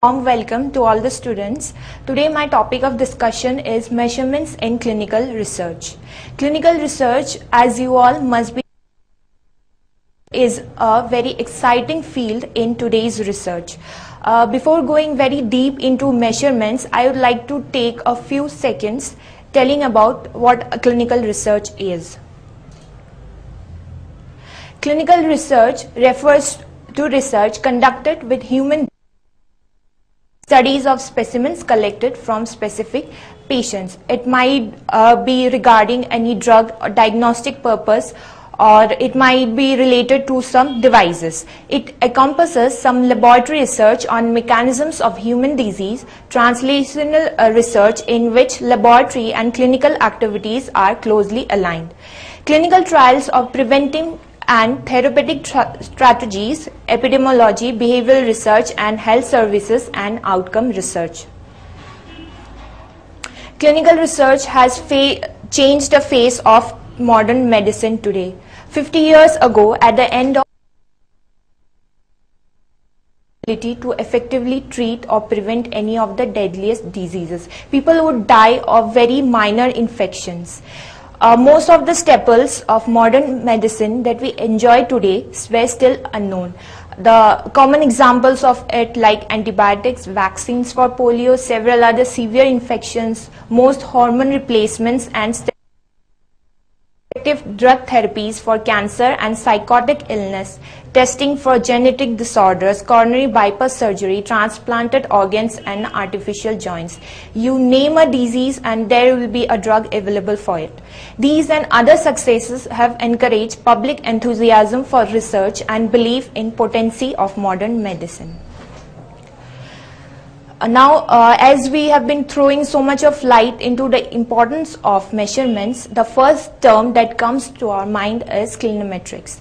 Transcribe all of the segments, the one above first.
Warm welcome to all the students. Today my topic of discussion is measurements in clinical research. Clinical research, as you all must be, is a very exciting field in today's research. Before going very deep into measurements, I would like to take a few seconds telling about what a clinical research is. Clinical research refers to research conducted with human studies of specimens collected from specific patients. It might be regarding any drug or diagnostic purpose, or it might be related to some devices. It encompasses some laboratory research on mechanisms of human disease, translational research in which laboratory and clinical activities are closely aligned. Clinical trials of preventing and therapeutic strategies, epidemiology, behavioral research, and health services and outcome research. Clinical research has changed the face of modern medicine today. 50 years ago, at the end of ability to effectively treat or prevent any of the deadliest diseases, people would die of very minor infections. Most of the staples of modern medicine that we enjoy today were still unknown. The common examples of it, like antibiotics, vaccines for polio, several other severe infections, most hormone replacements, and effective drug therapies for cancer and psychotic illness, testing for genetic disorders, coronary bypass surgery, transplanted organs, and artificial joints. You name a disease and there will be a drug available for it. These and other successes have encouraged public enthusiasm for research and belief in potency of modern medicine. Now, as we have been throwing so much of light into the importance of measurements, the first term that comes to our mind is clinometrics.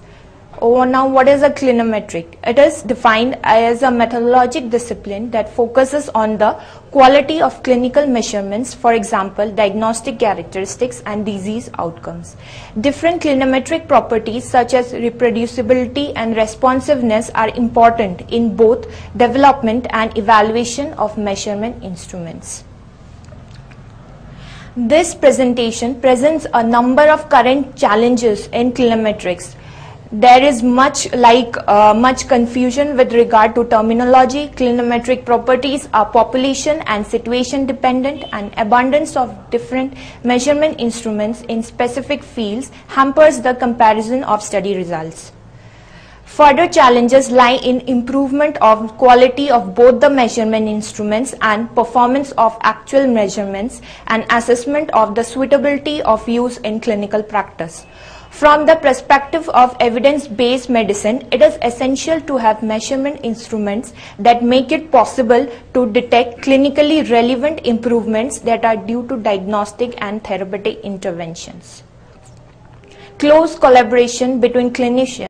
Now, what is a clinometric? It is defined as a methodologic discipline that focuses on the quality of clinical measurements, for example, diagnostic characteristics and disease outcomes. Different clinometric properties such as reproducibility and responsiveness are important in both development and evaluation of measurement instruments. This presentation presents a number of current challenges in clinometrics. There is much confusion with regard to terminology. Clinometric properties are population and situation dependent, and abundance of different measurement instruments in specific fields hampers the comparison of study results. Further challenges lie in improvement of quality of both the measurement instruments and performance of actual measurements, and assessment of the suitability of use in clinical practice. From the perspective of evidence-based medicine, it is essential to have measurement instruments that make it possible to detect clinically relevant improvements that are due to diagnostic and therapeutic interventions. Close collaboration between clinicians